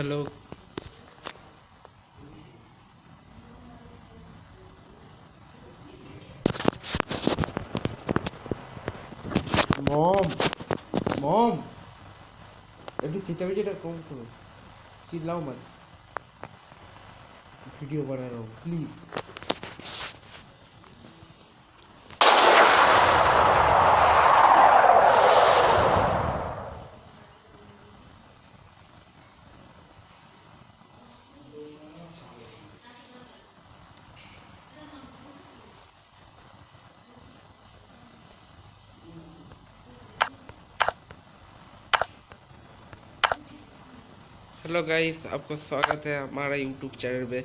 Hello. Mom mom একটু চেঁচামেচিটা কম করো, চিল্লাও मत, वीडियो बना रहा हूँ प्लीज। हेलो गाइस, आपका स्वागत है हमारा यूट्यूब चैनल पे।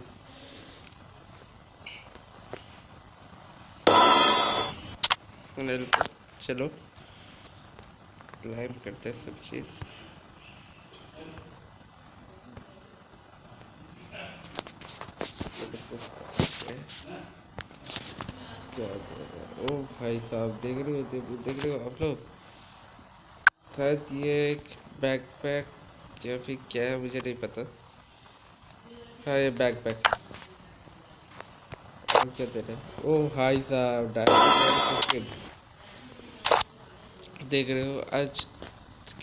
चलो लाइव करते हैं सब चीज़। क्या ओ भाई साहब, देख रहे हो आप लोग, शायद ये एक बैकपैक या फिर क्या है मुझे नहीं पता। हाँ ये बैकपैक। और क्या दे रहे हैं? ओ भाई साहब देख रहे हो आज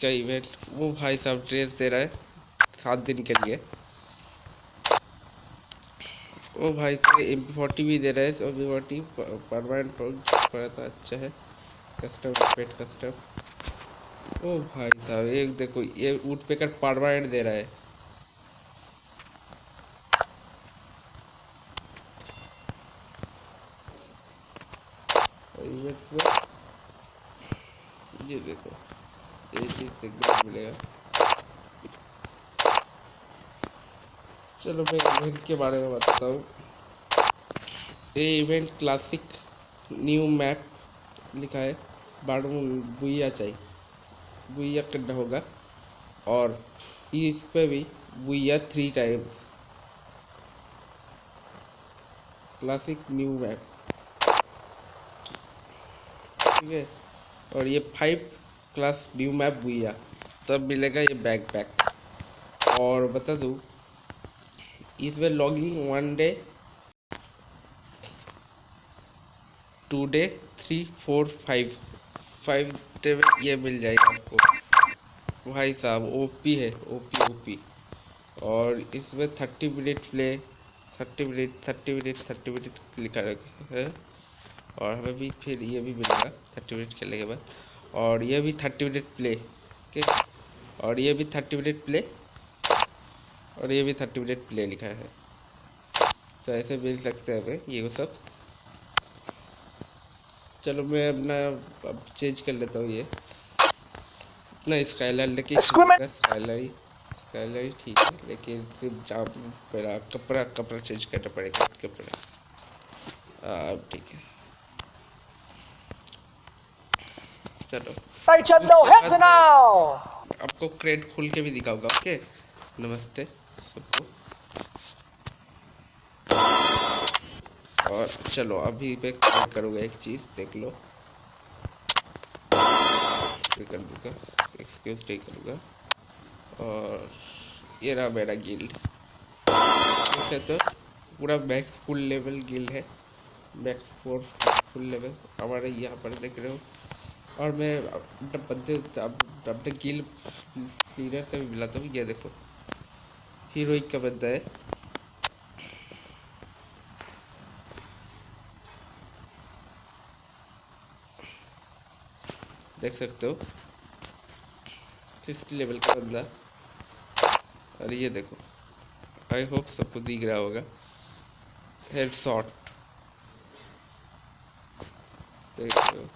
का इवेंट। वो भाई साहब ड्रेस दे रहा है 7 दिन के लिए। ओ भाई साहब MP40 भी दे रहा है। MP40 परमानेंट पड़ा था, अच्छा है। कस्टम पेट कस्टम। ओ भाई साहब एक देखो, ये वुड पेकर परमानेंट दे रहा है। इवेंट में ये देखो, ये चीज़ देखने को मिलेगा। चलो मैं इवेंट के बारे में बताता हूँ। ये इवेंट क्लासिक न्यू मैप लिखा है, बाड़ू बुइया चाहिए, बुइया करना होगा। और इस पे भी बुइया 3 टाइम्स, क्लासिक न्यू मैप, ठीक है। और ये 5 क्लास न्यू मैप बुइया, तब मिलेगा ये बैकपैक। और बता दूँ, इसमें लॉगिंग 1 डे 2 डे 3 4 5 डे में ये मिल जाएगा आपको। भाई साहब ओपी है, ओपी ओपी। और इसमें 30 मिनट प्ले, 30 मिनट लिखा है। और हमें भी फिर ये भी मिलेगा 30 मिनट खेलने के बाद। और ये भी 30 मिनट प्ले के, और ये भी 30 मिनट प्ले, और ये भी 30 मिनट प्ले लिखा है। तो ऐसे मिल सकते हैं हमें ये वो सब। चलो मैं अपना अब चेंज कर लेता हूँ ये अपना स्काइलर लेके। स्काइलर स्काइलर ठीक है, लेकिन सिर्फ जाम मेरा कपड़ा कपड़ा चेंज करना पड़ेगा कपड़ा। अब ठीक है, चलो। आपको क्रेड खुल के भी दिखाऊंगा। ओके, नमस्ते सबको। और चलो अभी मैं क्रेड करूँगा, एक चीज़ देख लो। कर दूँगा, एक्सक्यूज नहीं करूँगा। और ये रहा मेरा गिल्ड। वैसे तो पूरा मैक्स फुल लेवल गिल्ड है, मैक्स 4 फुल लेवल हमारे यहाँ पर देख रहे हो। और मैं अपने बंदे अपने गिल्ड लीडर से भी मिला था। ये देखो हीरोइक का बंदा है। देख सकते हो 60 लेवल का बंदा। और ये देखो, आई होप सबको दिख रहा होगा, हेड शॉट देख रहे हो।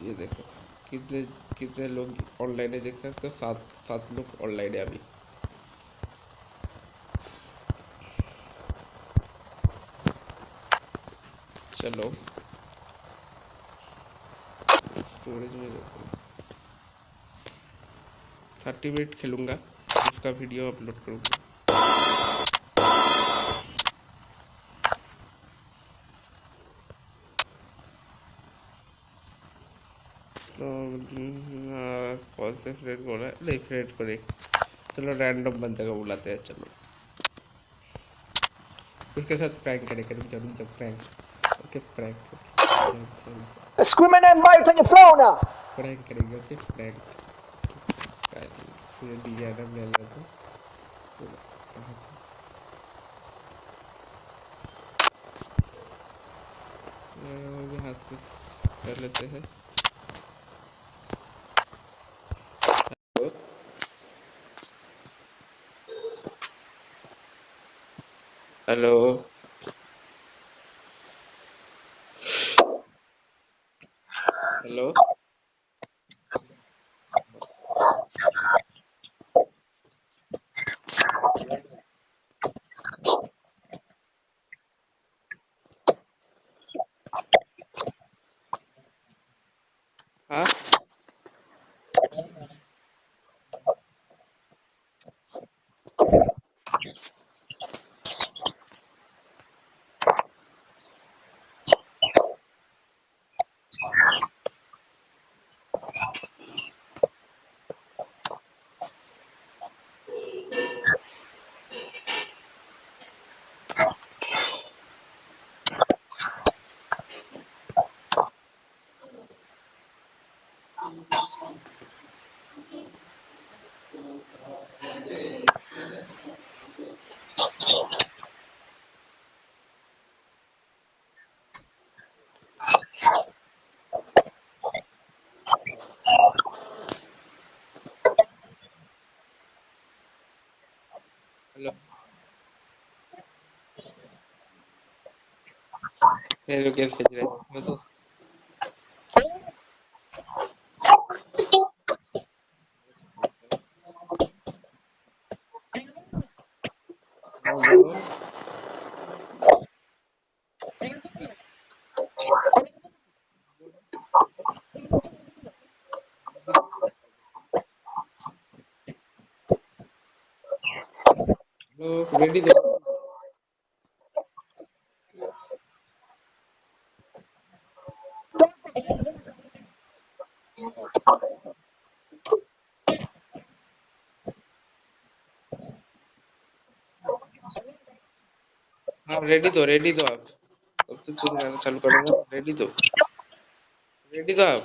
ये देखो कितने कितने लोग ऑनलाइन है, देख सकते हो 7 लोग ऑनलाइन है अभी। चलो स्टोरेज में जाते हैं, 30 मिनट खेलूँगा, उसका वीडियो अपलोड करूँगा। कौन से फ्रेंड को नहीं फ्रेंड को नहीं, चलो रैंडम बंदे को बुलाते हैं, चलो उसके साथ प्रैंक करेंगे, रुक जाओ prank, okay prank Screaming invite on your phone now. Prank करेंगे, ओके प्रैंक फिर दिया ना ले लेते वो भी हाथ से कर लेते हैं। हेलो हेलो हाँ हेलो मेरे कैसे भेज रहे हैं तो हाँ, बोलो हेलो रेडी दो हाँ रेडी दो आप, अब तो तुम गाना चालू करो ना, रेडी दो आप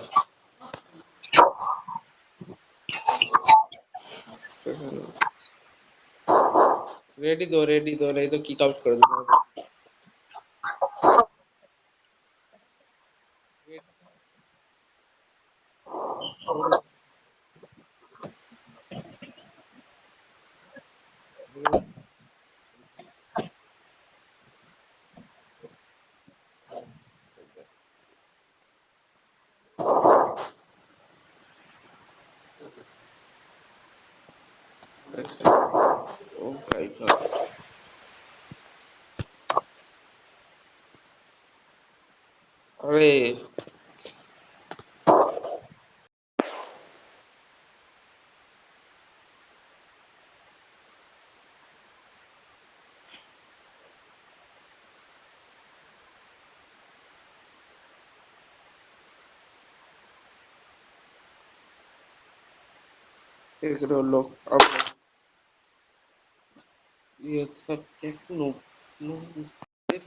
रेडी दो नहीं तो किक आउट कर दूंगा। ओ भाई साहब अरे एक लोग अब ये सब कैसे नो नो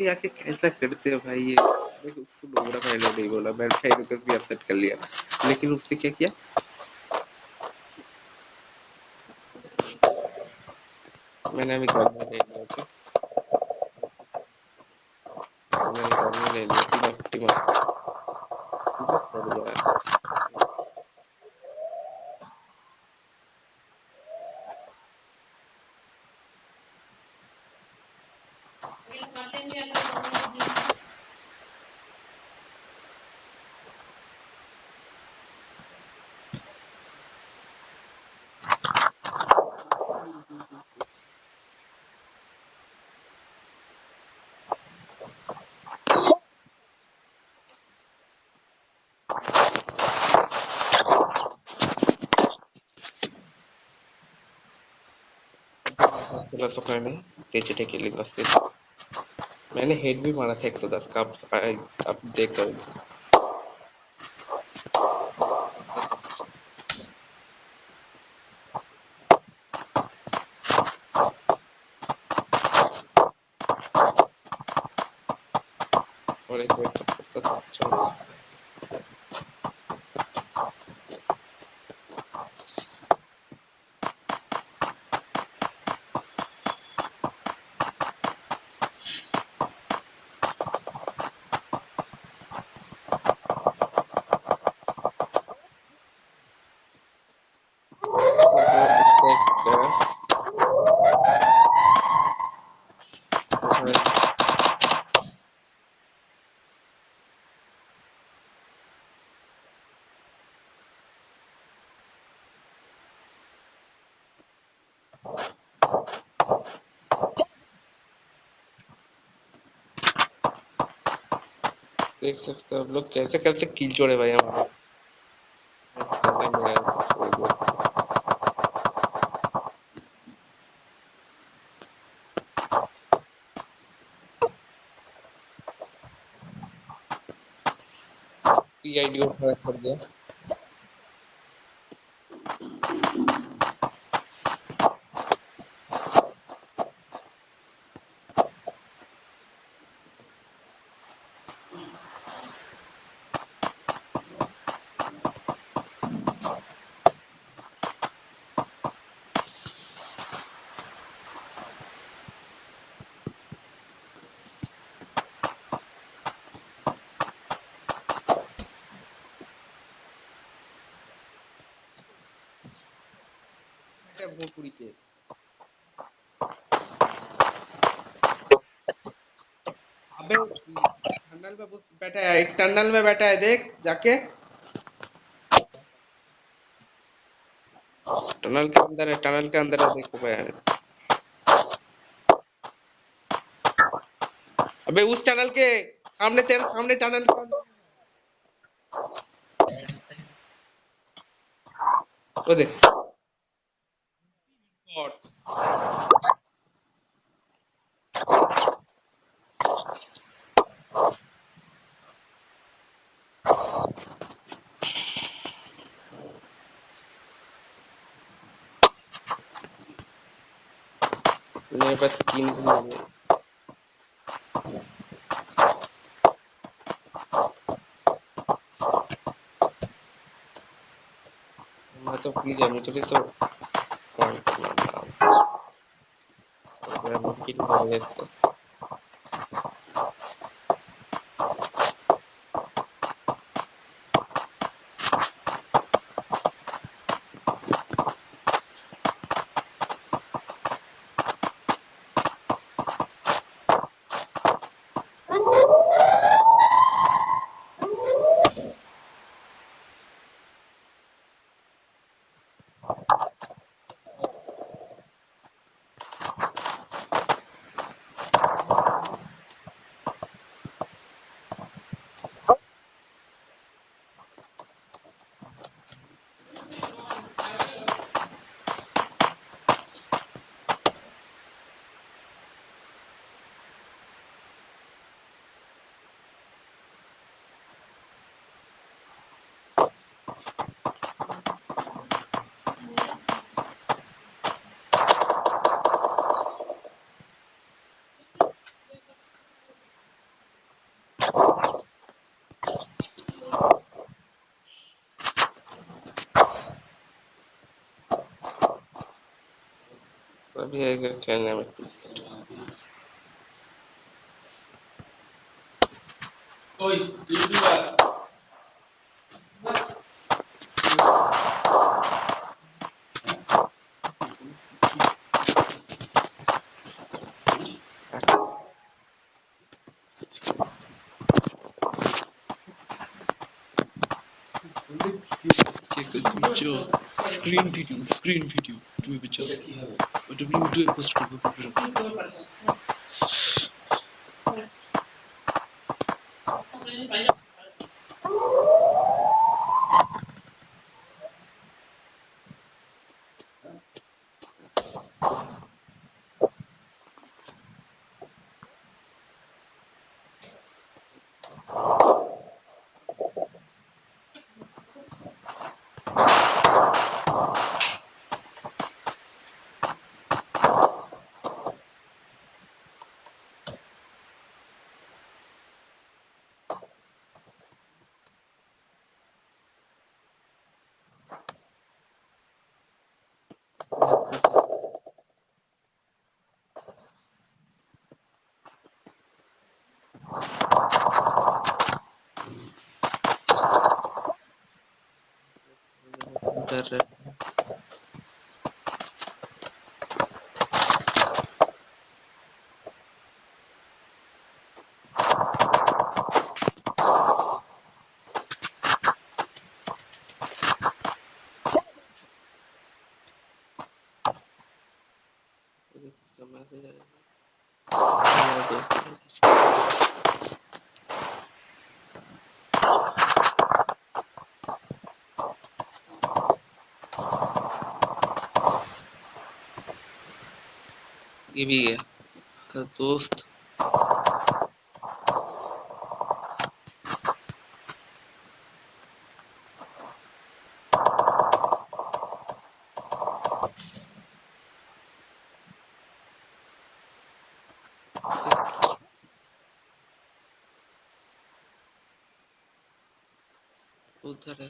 ये आके कैसा करते हैं भाई ये, देख उसको डोबरा फाइनल नहीं बोला, मैंने फाइनल भी अपसेट कर लिया, लेकिन उसने क्या किया, मैंने अभी घर में ले लिया, ओके मैंने घर में ले लिया, टीम अप कर दिया। चला सका नहीं टेचे टेके लिंगा फिर मैंने हेड भी मारा था 110 का, अब देख कर और एक वेट सब करता था चलो सब इसका देख सकते हो आप लोग कैसे करते किल जोड़े भाई हमारे करने में यार थोड़ी देर पीआईडी को खड़ा कर दिया भोसड़ी के अबे टनल में बैठा है एक टनल में बैठा है देख जाके टनल के अंदर है देखो भाई अबे उस टनल के सामने तेरे सामने टनल के अंदर वो देख गॉड मेरे पास स्किन भी नहीं है मैं तो प्लीज है मुझे भी तो पॉइंट करना था मेरा मुमकिन हो गया इससे अभी आएगा खेलने में ओए ये भी बात Picture, screen video, তুমি picture, ওটা ভিডিও পোস্ট করবো उधर मैसेज आया दोस्त। ये भी गया दोस्त। उधर है।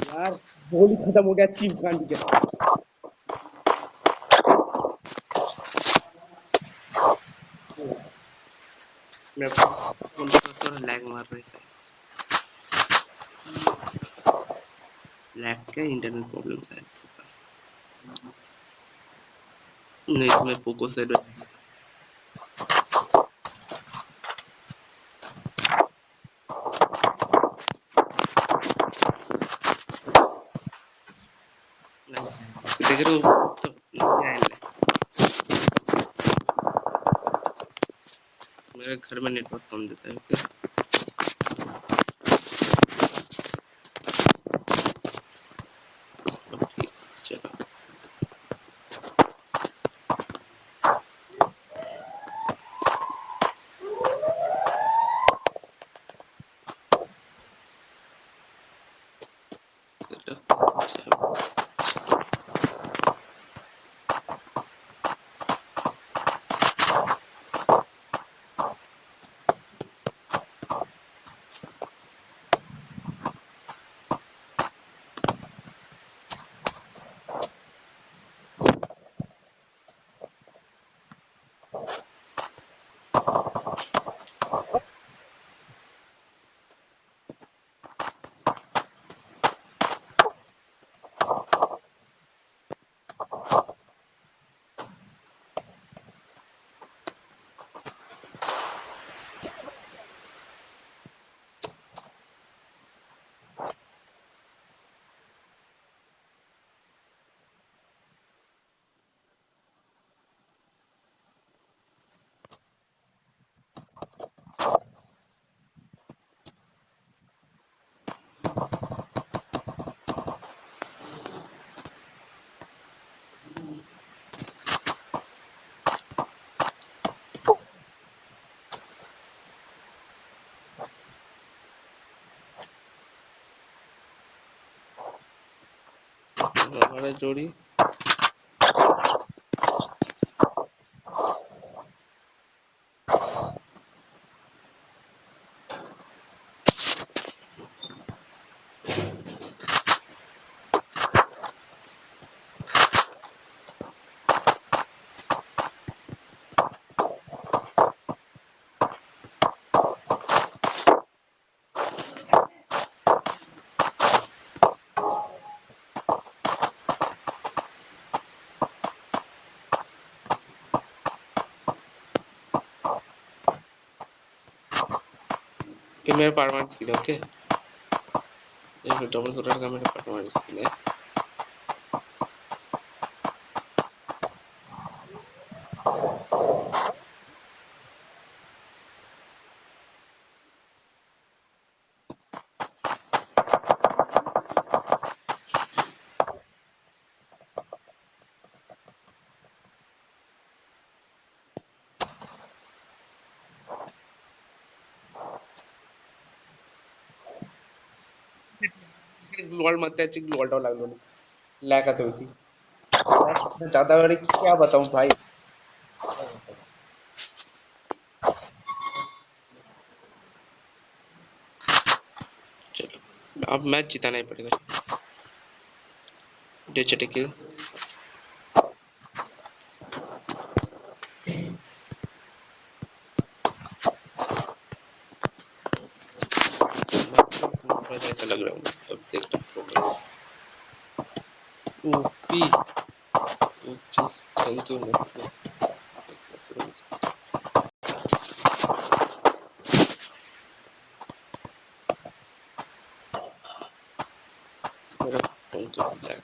यार गोली खत्म हो गया चीफ गांधी के। मेरे फोन पर थोड़ा लैग मार रहा है। लैग क्या इंटरनेट प्रॉब्लम शायद। नहीं तो मैं पोको से देख रहे हो तो मेरे घर में नेटवर्क कम देता है क्या? अब ठीक चलो। हमारा जोड़ी ये मेरा परमानेंट स्किल है। ओके ये डबल शूटर का मेरा परमानेंट स्किल है। ग्लोअल मत त्याची ग्लोअल टाव लागलो लॅकच होती ज्यादा बड़ी क्या बताऊं भाई। चलो अब मैच जिताना ही पड़ेगा। डे चटे किल ओपी ओपी थैंक यू नेटफ्लिक्स मेरा थैंक यू ब्लैक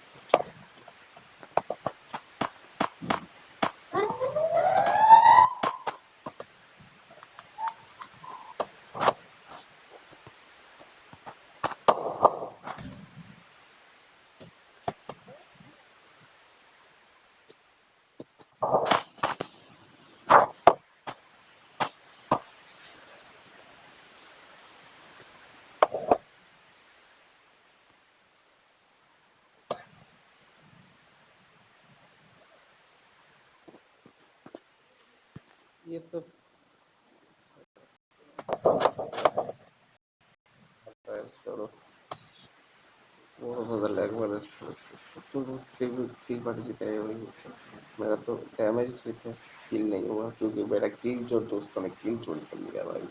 ये तो छोड़ो वो बदल একবারে तो थ्री बार जीते वही मेरा तो डैमेज सिर्फ है किल नहीं हुआ क्योंकि मेरा किल जो दोस्तों ने किल चोरी कर लिया भाई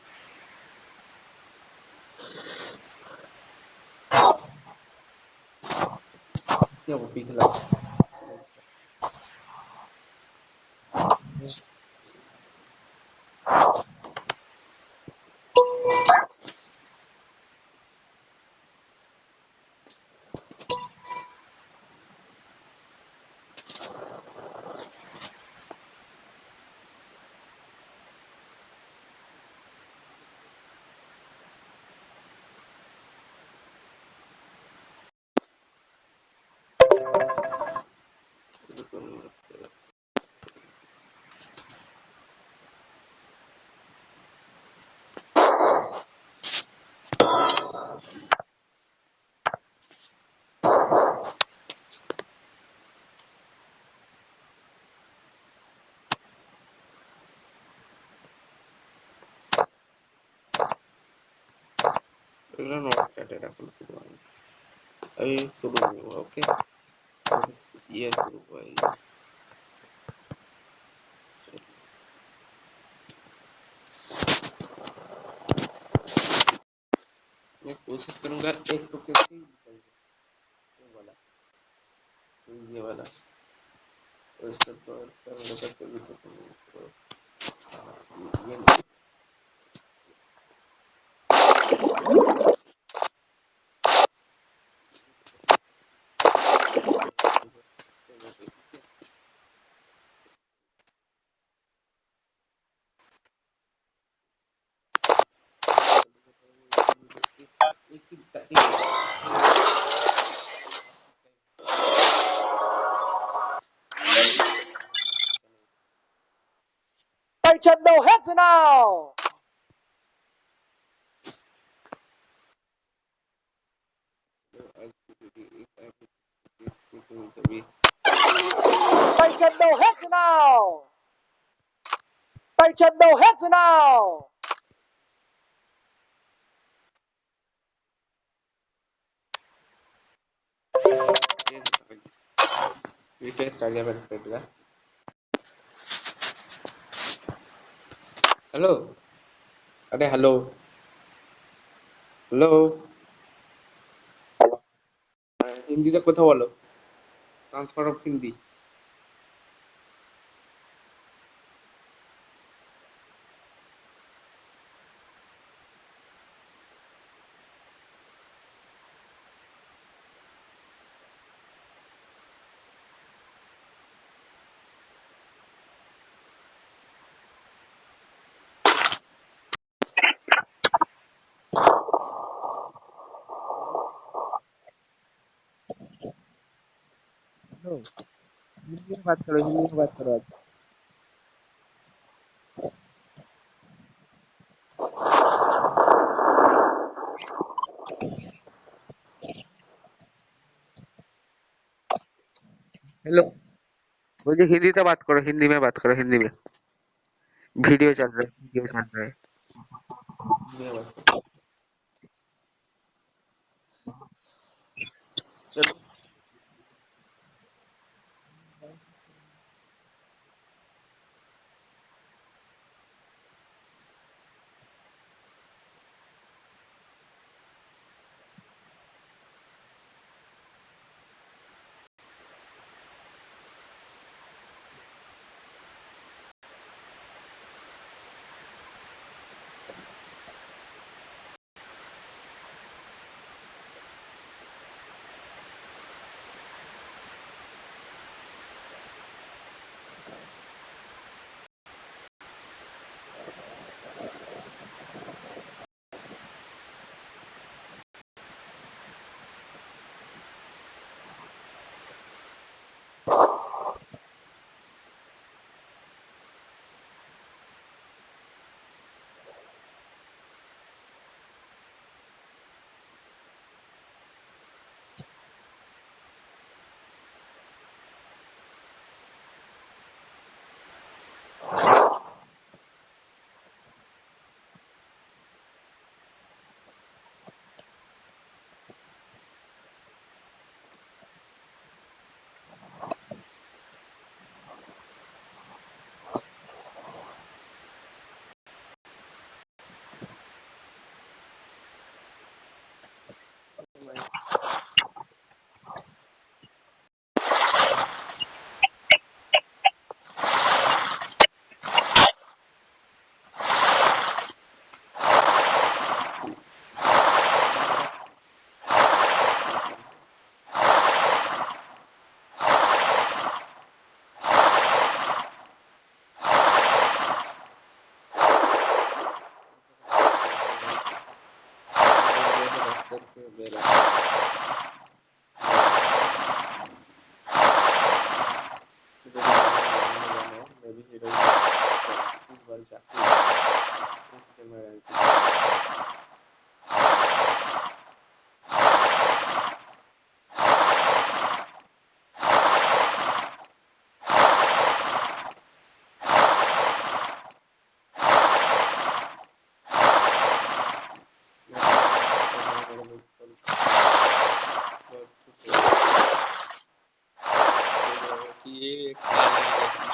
क्या वो पिघला पिघला नॉट स्टार्टेड अपन अभी शुरू नहीं हुआ ओके ये शुरू हुआ है मैं कोशिश करूंगा एक टुके से ही निकल जाए वो वाला तो ये वाला तो इसका तो मेरे पास कोई भी टोकन नहीं है तो ये नहीं एक ही Fight no heads now. कभी Fight no heads now. Fight no heads now. Refresh आ गया मेरे फ्रेंड का हेलो अरे हेलो हेलो হিন্দিতে কথা বলো transfer of Hindi hello Hindi में बात करो हिंदी में बात करो आज हेलो मुझे हिंदी से बात करो हिंदी में बात करो हिंदी में वीडियो चल रहा है वीडियो चल रहा है हिंदी में बात करो चलो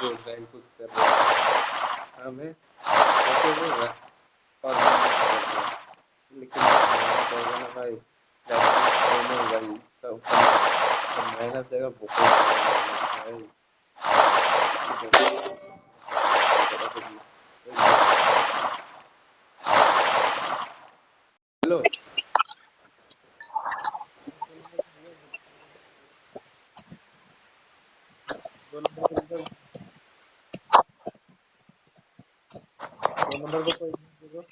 जो रैंक पुश कर रहे हैं हमें पैसे देगा और हम भी कर रहे हैं, लेकिन मेहनत देगा ना भाई, रैंक पुश करेंगे भाई, सब मेहनत देगा, बहुत मेहनत भाई। हेलो, दो नंबर को कोई देखो।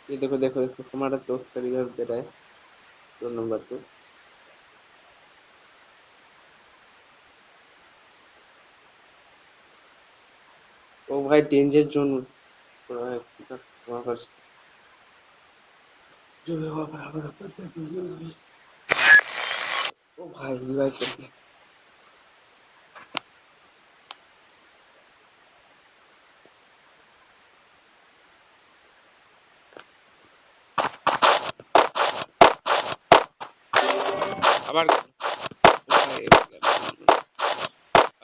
ये देखो देखो देखो, हमारा दोस्त रिवाइव दे रहा है, 2 नंबर पे। ओ भाई डेंजर जोन पूरा है, वहाँ पर जो है वहाँ पर हमारा पता नहीं। ओ भाई रिवाइव कर दिया। আবার ओ भाई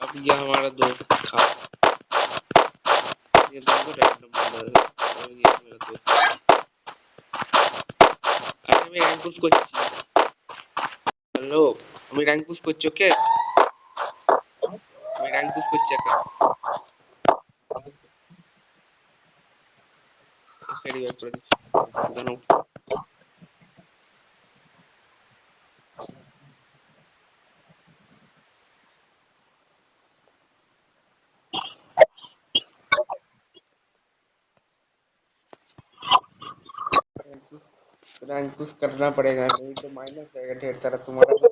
अब ये हमारा दोस्त था, ये दोनों रैंडम बंदा है और ये मेरा दोस्त। আরে আমি র্যাঙ্ক পুশ করছি। হ্যালো, আমি র্যাঙ্ক পুশ করছি, ওকে? আমি র্যাঙ্ক পুশ করছি একা। ওকে রিভাইভ করে দিচ্ছি, জানো। रैंक पुश करना पड़ेगा, नहीं तो माइनस जाएगा ढेर सारा तुम्हारा भी।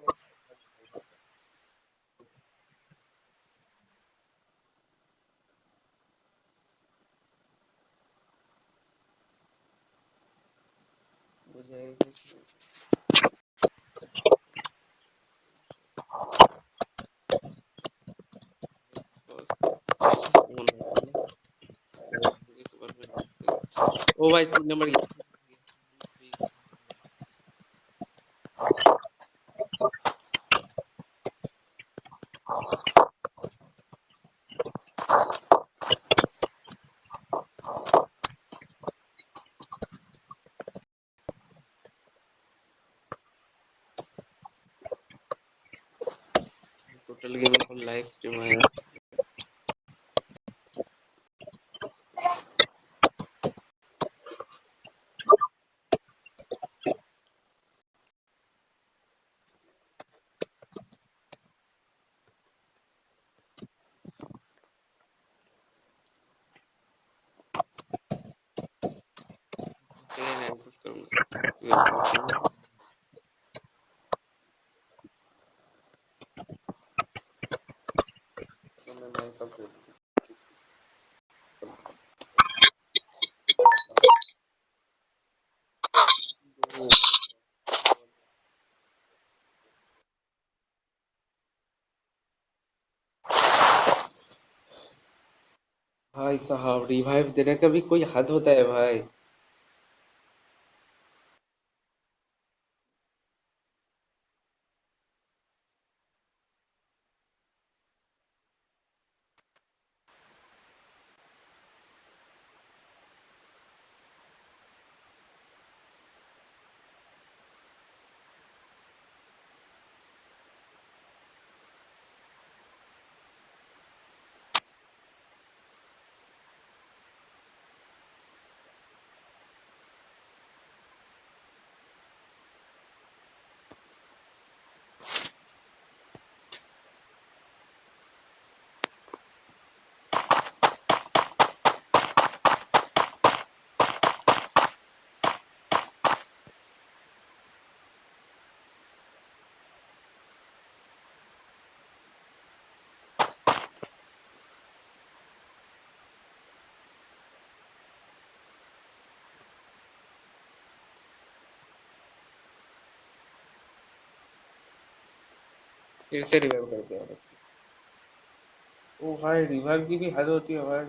मुझे ओ भाई 3 number total game full live stream है। रैंक पुश करूंगा। मैं भाई कब भाई साहब रिवाइव देने का भी कोई हद होता है भाई। फिर से रिवाइव कर दिया भाई। ओ भाई रिवाइव की भी हद होती है भाई।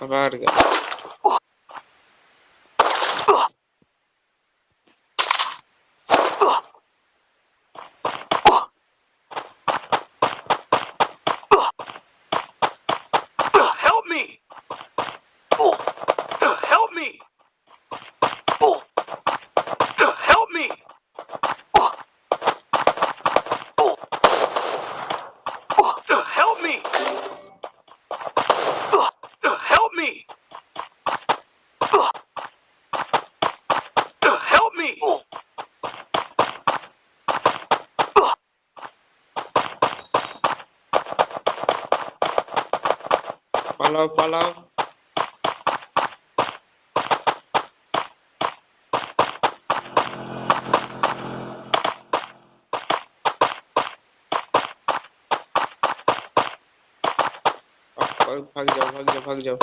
अब हार गया। Help me! Help me! Help me! Help me! Help me! Help me! पालाओ पालाओ। भाग जाओ भाग जाओ भाग जाओ।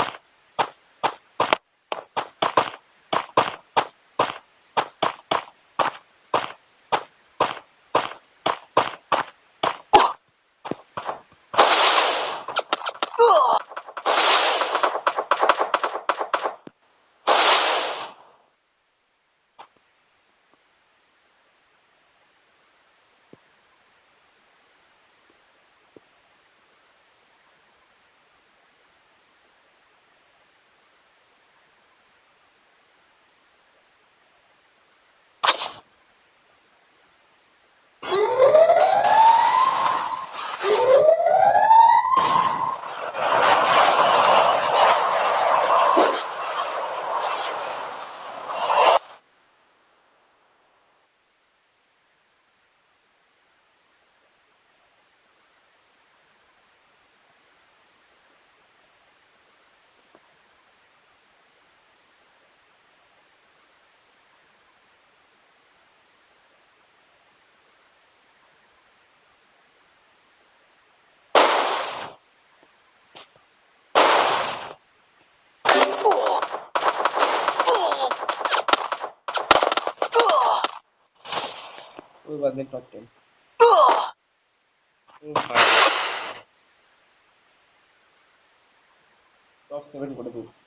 कोई बात नहीं, टॉप 10। Ugh! ओ भाई, टॉप 7 করে দিয়েছি।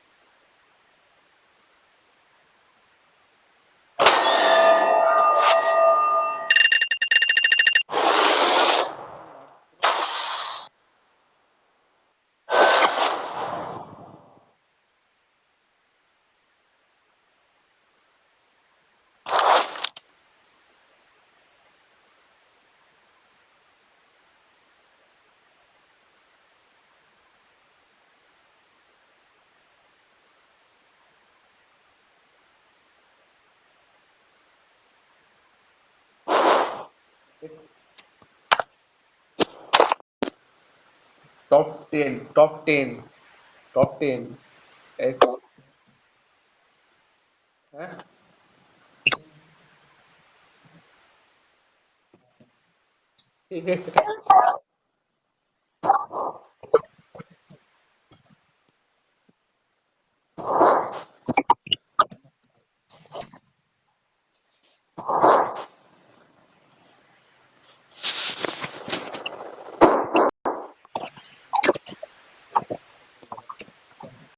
Top 10, top 10, top 10। एक है।